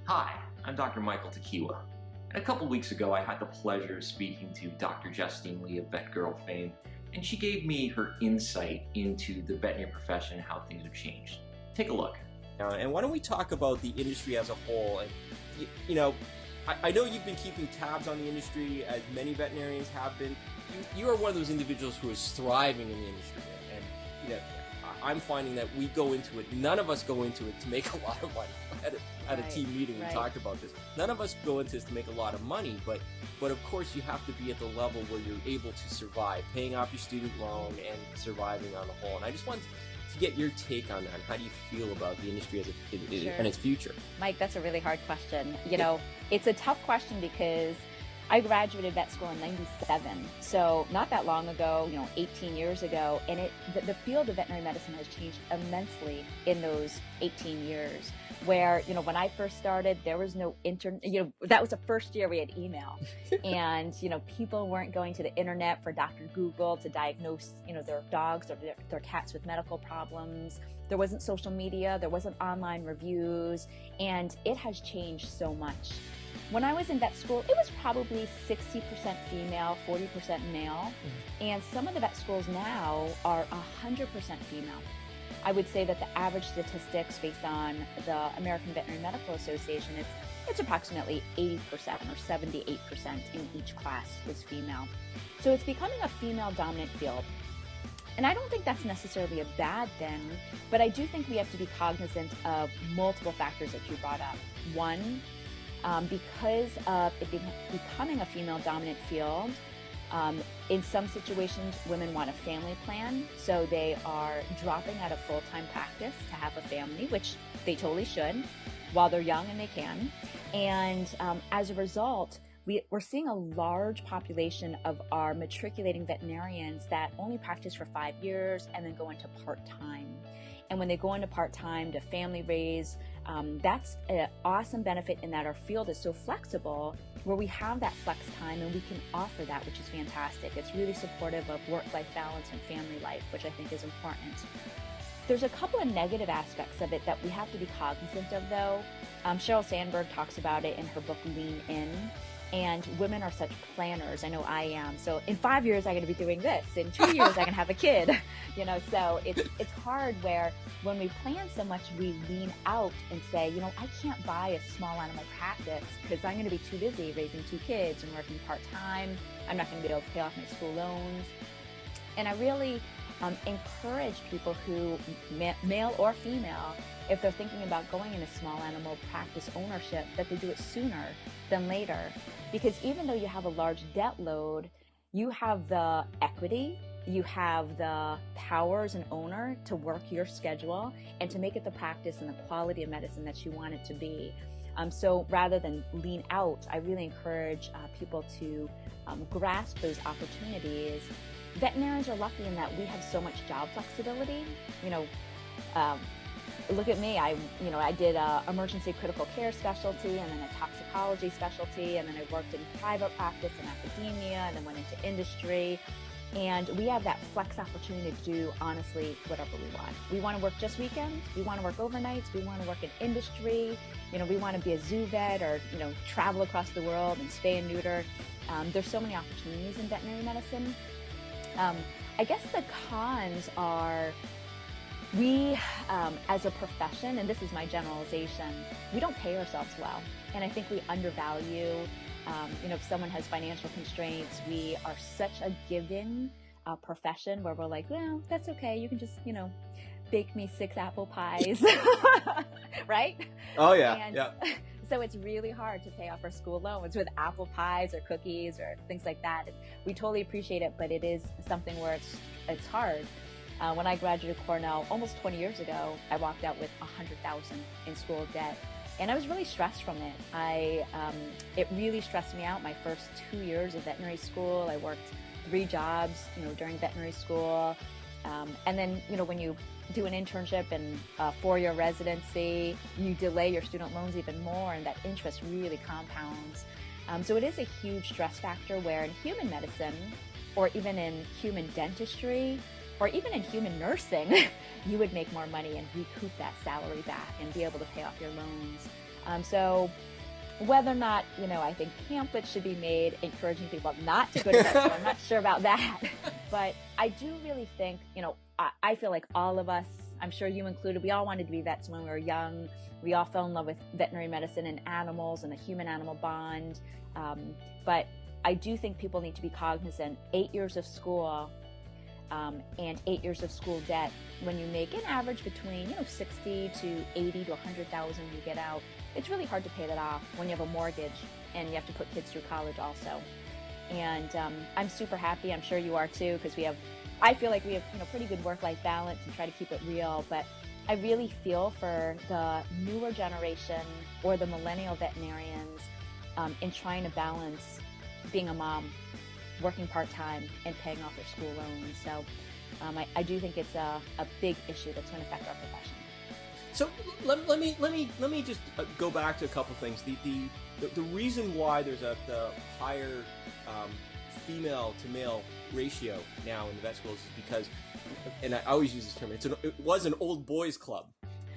Hi, I'm Dr. Michael Tequila. And a couple weeks ago, I had the pleasure of speaking to Dr. Justine of VetGirl fame, and she gave me her insight into the veterinary profession and how things have changed. Take a look. And why don't we talk about the industry as a whole? And I know you've been keeping tabs on the industry, as many veterinarians have been. You are one of those individuals who is thriving in the industry, and I'm finding that we go into it. None of us go into it to make a lot of money. At a team meeting, we talked about this. None of us go into this to make a lot of money, but of course you have to be at the level where you're able to survive, paying off your student loan and surviving on the whole. And I just want to get your take on that. How do you feel about the industry and its future? Mike, that's a really hard question. It's a tough question because I graduated vet school in '97, so not that long ago, 18 years ago, and the field of veterinary medicine has changed immensely in those 18 years. Where, when I first started, there was no internet, that was the first year we had email. And, people weren't going to the internet for Dr. Google to diagnose, their dogs or their cats with medical problems. There wasn't social media, there wasn't online reviews, and it has changed so much. When I was in vet school, it was probably 60% female, 40% male. And some of the vet schools now are 100% female. I would say that the average statistics based on the American Veterinary Medical Association, it's approximately 80% or 78% in each class is female. So it's becoming a female-dominant field. And I don't think that's necessarily a bad thing, but I do think we have to be cognizant of multiple factors that you brought up. One, because of it becoming a female-dominant field, in some situations, women want a family plan, so they are dropping out of full-time practice to have a family, which they totally should, while they're young and they can. And as a result, we're seeing a large population of our matriculating veterinarians that only practice for 5 years and then go into part-time. And when they go into part-time to family raise, that's an awesome benefit in that our field is so flexible where we have that flex time and we can offer that, which is fantastic. It's really supportive of work-life balance and family life, which I think is important. There's a couple of negative aspects of it that we have to be cognizant of, though. Sheryl Sandberg talks about it in her book, Lean In. And women are such planners. I know I am. So in 5 years, I'm going to be doing this. In 2 years, I can have a kid. So it's hard where when we plan so much, we lean out and say, I can't buy a small animal practice because I'm going to be too busy raising 2 kids and working part-time. I'm not going to be able to pay off my school loans. And I really encourage people who, male or female, if they're thinking about going into small animal practice ownership, that they do it sooner than later. Because even though you have a large debt load, you have the equity, you have the power as an owner to work your schedule and to make it the practice and the quality of medicine that you want it to be. So rather than lean out, I really encourage people to grasp those opportunities. Veterinarians are lucky in that we have so much job flexibility. Look at me, I did a emergency critical care specialty and then a toxicology specialty, and then I worked in private practice and academia and then went into industry. And we have that flex opportunity to do, honestly, whatever we want. We want to work just weekends. We want to work overnights. We want to work in industry. We want to be a zoo vet or, travel across the world and spay and neuter. There's so many opportunities in veterinary medicine. I guess the cons are we, as a profession, and this is my generalization, we don't pay ourselves well. And I think we undervalue, if someone has financial constraints, we are such a giving profession where we're like, well, that's okay. You can just, bake me 6 apple pies, right? Oh, yeah. And yeah. So it's really hard to pay off our school loans with apple pies or cookies or things like that. We totally appreciate it, but it is something where it's hard. When I graduated Cornell almost 20 years ago, I walked out with $100,000 in school debt, and I was really stressed from it. It really stressed me out. My first 2 years of veterinary school, I worked 3 jobs, during veterinary school, and then, when you do an internship and a 4-year residency, you delay your student loans even more, and that interest really compounds. So it is a huge stress factor where in human medicine, or even in human dentistry, or even in human nursing, you would make more money and recoup that salary back and be able to pay off your loans. So whether or not, I think pamphlets should be made encouraging people not to go to vet school, I'm not sure about that. But I do really think, I feel like all of us, I'm sure you included, we all wanted to be vets when we were young. We all fell in love with veterinary medicine and animals and the human-animal bond. But I do think people need to be cognizant. 8 years of school and 8 years of school debt, when you make an average between 60 to 80 to 100,000 you get out, it's really hard to pay that off when you have a mortgage and you have to put kids through college also. And I'm super happy, I'm sure you are too, because I feel like we have pretty good work-life balance and try to keep it real, but I really feel for the newer generation or the millennial veterinarians in trying to balance being a mom, working part-time, and paying off their school loans. So I do think it's a big issue that's going to affect our profession. So let me just go back to a couple things. The reason why there's the higher female to male ratio now in the vet schools is because, and I always use this term, it was an old boys club,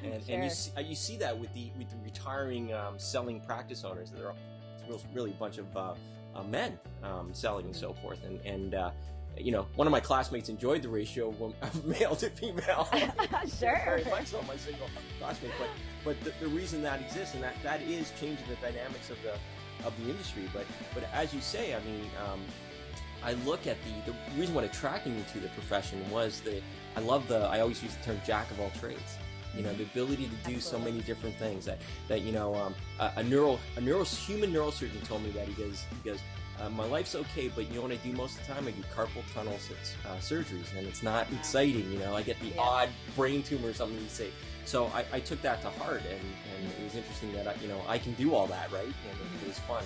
and Sure. and you see that with the retiring selling practice owners. There are really a bunch of men selling and so forth, and one of my classmates enjoyed the ratio of male to female. Sure. Very much so, my single classmate. But the reason that exists, and that is changing the dynamics of the industry. But as you say, I mean, I look at the reason what attracted me to the profession was that I always use the term jack of all trades. The ability to do so many different things. That a human neurosurgeon told me that he goes. My life's okay, but you know what I do most of the time? I do carpal tunnel surgeries, and it's not exciting. I get the odd brain tumor or something you say. So I took that to heart, and it was interesting that I can do all that, right? And it was fun,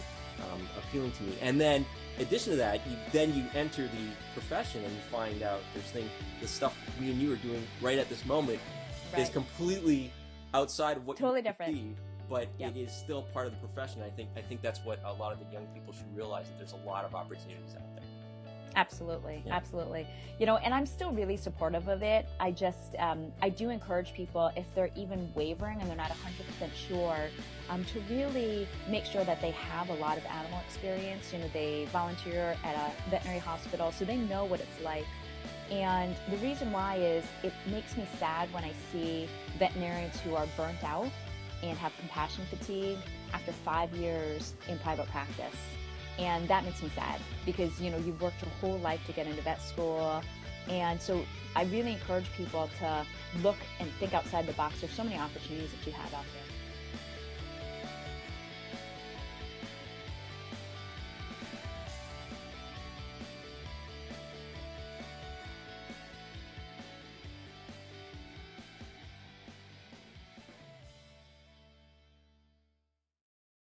appealing to me. And then, in addition to that, you enter the profession and you find out the stuff me and you are doing right at this moment is completely outside of what totally you different. perceive. But it is still part of the profession. I think that's what a lot of the young people should realize, that there's a lot of opportunities out there. Absolutely. And I'm still really supportive of it. I just, I do encourage people, if they're even wavering and they're not 100% sure, to really make sure that they have a lot of animal experience. They volunteer at a veterinary hospital, so they know what it's like. And the reason why is it makes me sad when I see veterinarians who are burnt out and have compassion fatigue after 5 years in private practice. And that makes me sad because, you've worked your whole life to get into vet school. And so I really encourage people to look and think outside the box. There's so many opportunities that you have out there.